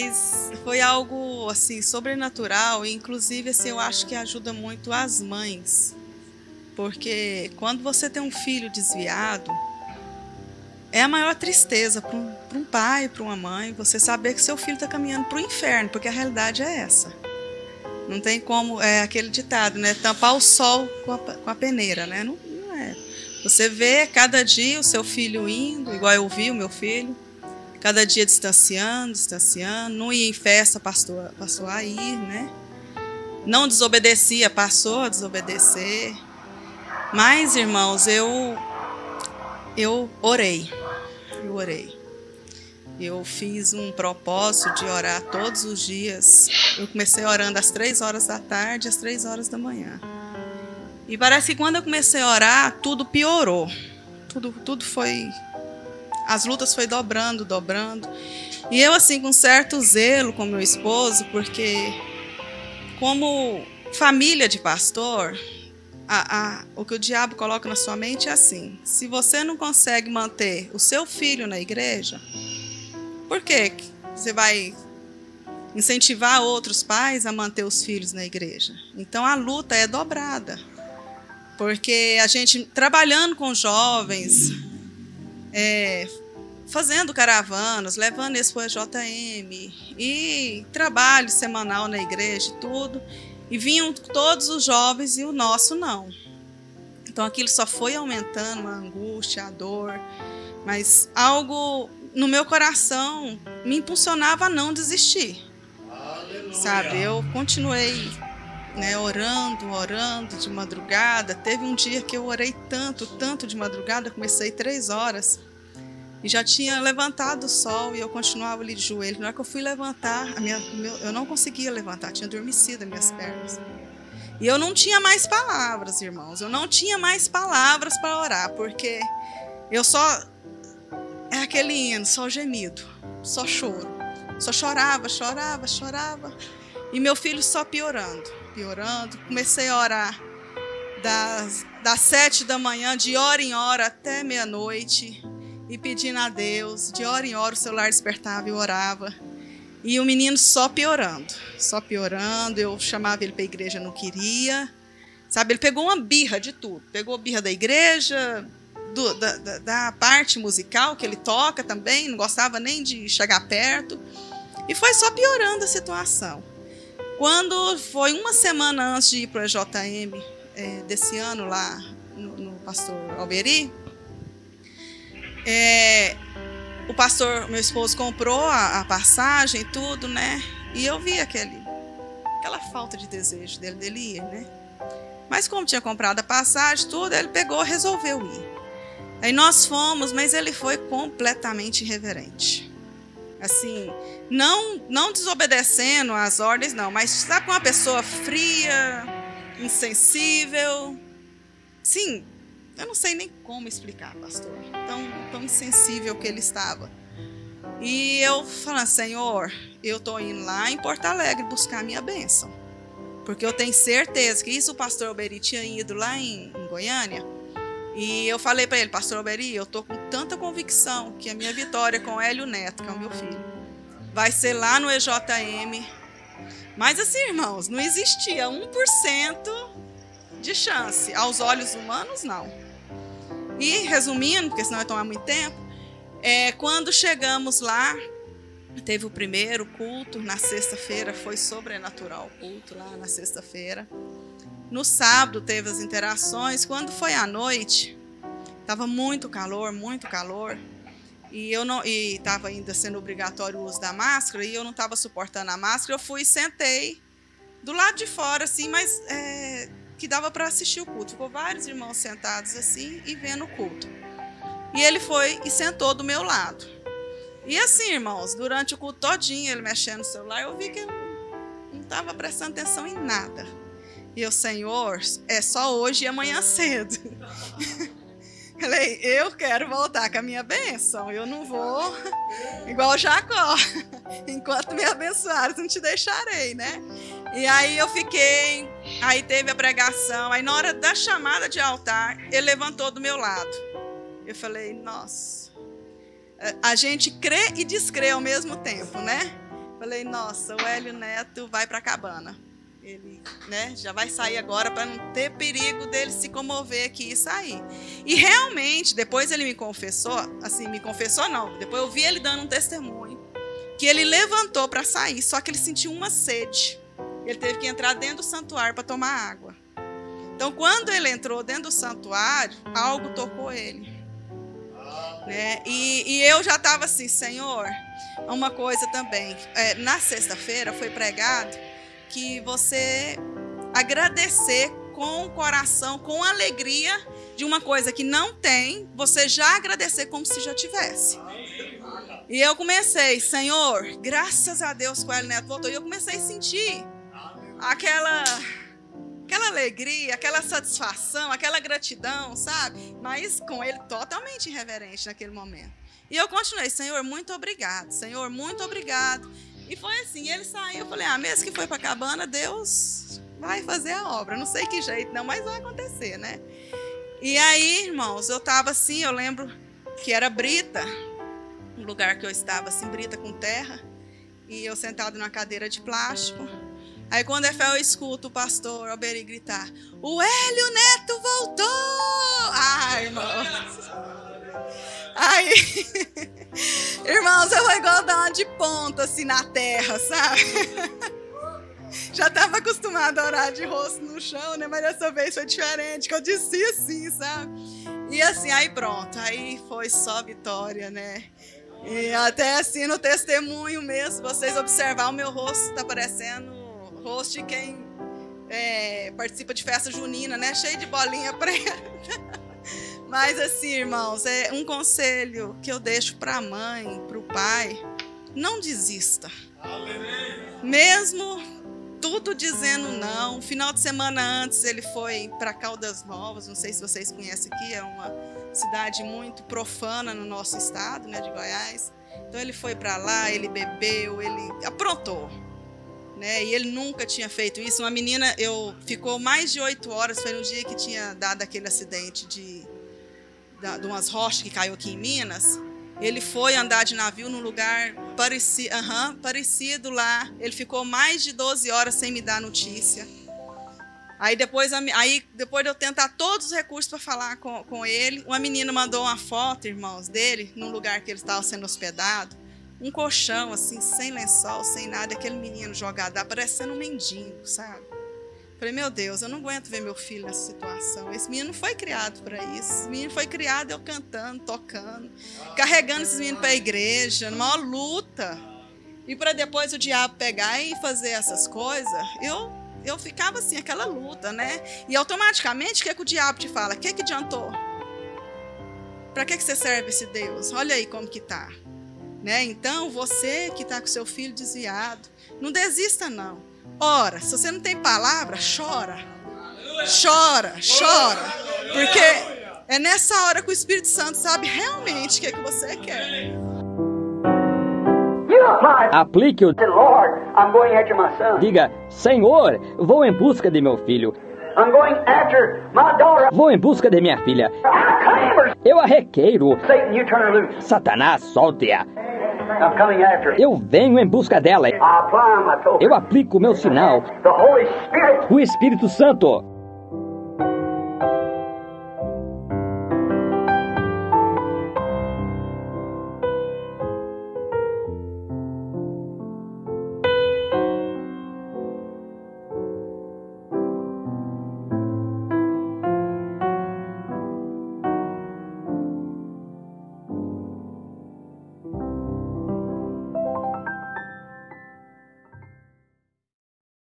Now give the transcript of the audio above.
mas foi algo assim sobrenatural e inclusive assim, eu acho que ajuda muito as mães, porque quando você tem um filho desviado, é a maior tristeza para um pai, para uma mãe, você saber que seu filho está caminhando para o inferno, porque a realidade é essa. Não tem como, é aquele ditado, né? Tampar o sol com a peneira, né? Não é. Você vê cada dia o seu filho indo, igual eu vi o meu filho, cada dia distanciando, não ia em festa, passou a ir, né? Não desobedecia, passou a desobedecer. Mas, irmãos, eu orei. Eu fiz um propósito de orar todos os dias. Eu comecei orando às 3 horas da tarde, às 3 horas da manhã. E parece que quando eu comecei a orar, tudo piorou. Tudo foi... As lutas foi dobrando. E eu, assim, com certo zelo com meu esposo, porque como família de pastor... o que o diabo coloca na sua mente é assim: se você não consegue manter o seu filho na igreja, por que você vai incentivar outros pais a manter os filhos na igreja? Então a luta é dobrada, porque a gente trabalhando com jovens, fazendo caravanas, levando eles para o EJM e trabalho semanal na igreja e tudo. E vinham todos os jovens e o nosso não. Então aquilo só foi aumentando, a angústia, a dor. Mas algo no meu coração me impulsionava a não desistir. Aleluia. Sabe, eu continuei, né, orando de madrugada. Teve um dia que eu orei tanto de madrugada, comecei 3 horas. E já tinha levantado o sol e eu continuava ali de joelho. Na hora que eu fui levantar, eu não conseguia levantar, tinha adormecido as minhas pernas. E eu não tinha mais palavras, irmãos. Eu não tinha mais palavras para orar, porque eu só... É aquele hino, só gemido, só choro. Só chorava. E meu filho só piorando. Comecei a orar das 7 da manhã, de hora em hora, até meia-noite. E pedindo a Deus, de hora em hora o celular despertava e orava. E o menino só piorando. Eu chamava ele para a igreja, não queria. Sabe, ele pegou uma birra de tudo. Pegou birra da igreja, da parte musical que ele toca também, não gostava nem de chegar perto. E foi só piorando a situação. Quando foi uma semana antes de ir para o EJM, desse ano lá no Pastor Alberi, o pastor, meu esposo, comprou a passagem e tudo, né? E eu vi aquela falta de desejo dele ir, né? Mas como tinha comprado a passagem, tudo, ele pegou, resolveu ir. Aí nós fomos, mas ele foi completamente irreverente. Assim, não desobedecendo às ordens, não, mas sabe, uma pessoa fria, insensível. Sim. Eu não sei nem como explicar, pastor. Tão insensível que ele estava. E eu falando, Senhor, eu estou indo lá em Porto Alegre buscar a minha bênção. Porque eu tenho certeza que isso o pastor Alberi tinha ido lá em Goiânia. E eu falei para ele, pastor Alberi, eu estou com tanta convicção que a minha vitória com Hélio Neto, que é o meu filho, vai ser lá no EJM. Mas assim, irmãos, não existia 1% de chance. Aos olhos humanos, não. E, resumindo, porque senão vai tomar muito tempo, quando chegamos lá, teve o primeiro culto, na sexta-feira foi sobrenatural o culto lá na sexta-feira. No sábado teve as interações. Quando foi à noite, estava muito calor, e estava ainda sendo obrigatório o uso da máscara, e eu não estava suportando a máscara. Eu fui e sentei do lado de fora, assim, mas... que dava para assistir o culto. Ficou vários irmãos sentados assim e vendo o culto. E ele foi e sentou do meu lado. E assim, irmãos, durante o culto todinho, ele mexendo no celular, eu vi que ele não estava prestando atenção em nada. E eu, Senhor, é só hoje e amanhã cedo. Falei, eu quero voltar com a minha bênção. Eu não vou igual Jacó. Enquanto me abençoares, não te deixarei, né? E aí eu fiquei, aí teve a pregação, aí na hora da chamada de altar, ele levantou do meu lado. Eu falei, nossa, a gente crê e descrê ao mesmo tempo, né? Falei, nossa, o Hélio Neto vai para a cabana. Ele, né, já vai sair agora para não ter perigo dele se comover aqui e sair. E realmente, depois ele me confessou, assim, me confessou não, depois eu vi ele dando um testemunho, que ele levantou para sair, só que ele sentiu uma sede. Ele teve que entrar dentro do santuário para tomar água. Então, quando ele entrou dentro do santuário, algo tocou ele. Né? E eu já estava assim, Senhor, uma coisa também. Na sexta-feira foi pregado que você agradecer com o coração, com alegria de uma coisa que não tem, você já agradecer como se já tivesse. E eu comecei, Senhor, graças a Deus que o Hélio Neto voltou, e eu comecei a sentir aquela alegria, aquela satisfação, aquela gratidão, sabe? Mas com ele totalmente irreverente naquele momento. E eu continuei, Senhor, muito obrigado, Senhor, muito obrigado. E foi assim, ele saiu, eu falei, mesmo que foi para a cabana, Deus vai fazer a obra. Não sei que jeito não, mas vai acontecer, né? E aí, irmãos, eu estava assim, eu lembro que era brita, um lugar que eu estava assim, brita com terra, e eu sentado numa cadeira de plástico. Aí quando é fé eu escuto o pastor Alberi gritar, o Hélio Neto voltou! Irmãos. Aí, irmãos, eu vou igual dar uma de ponta assim na terra, sabe? Já estava acostumada a orar de rosto no chão, né? Mas dessa vez foi diferente, que eu disse assim, sabe? E assim, aí pronto, aí foi só vitória, né? E até assim no testemunho mesmo, vocês observar o meu rosto, tá parecendo o rosto de quem participa de festa junina, né? Cheio de bolinha preta. Mas assim, irmãos, é um conselho que eu deixo para a mãe, para o pai, não desista. Mesmo tudo dizendo não, final de semana antes ele foi para Caldas Novas, não sei se vocês conhecem aqui, é uma cidade muito profana no nosso estado, né, de Goiás. Então ele foi para lá, ele bebeu, ele aprontou, né? E ele nunca tinha feito isso. Uma menina, ficou mais de 8 horas, foi no dia que tinha dado aquele acidente de umas rochas que caiu aqui em Minas. Ele foi andar de navio num lugar parecido lá. Ele ficou mais de 12 horas sem me dar notícia. Aí depois de eu tentar todos os recursos para falar com ele, uma menina mandou uma foto, irmãos, dele, num lugar que ele estava sendo hospedado. Um colchão, assim, sem lençol, sem nada. Aquele menino jogado, parecendo um mendigo, sabe? Falei, meu Deus, eu não aguento ver meu filho nessa situação. Esse menino não foi criado para isso. Esse menino foi criado eu cantando, tocando, carregando esses meninos para a igreja, numa luta. E para depois o diabo pegar e fazer essas coisas, eu ficava assim, aquela luta, né? E automaticamente, o que o diabo te fala? O que adiantou? Para que você serve esse Deus? Olha aí como que tá. Né? Então, você que está com seu filho desviado, não desista não. Ora, se você não tem palavra, chora. Chora, chora. Porque é nessa hora que o Espírito Santo sabe realmente o que você quer. Aplique o Diga, Senhor, vou em busca de meu filho. Vou em busca de minha filha. Eu a requeiro. Satanás, solte-a. Eu venho em busca dela. Eu aplico o meu sinal. O Espírito Santo.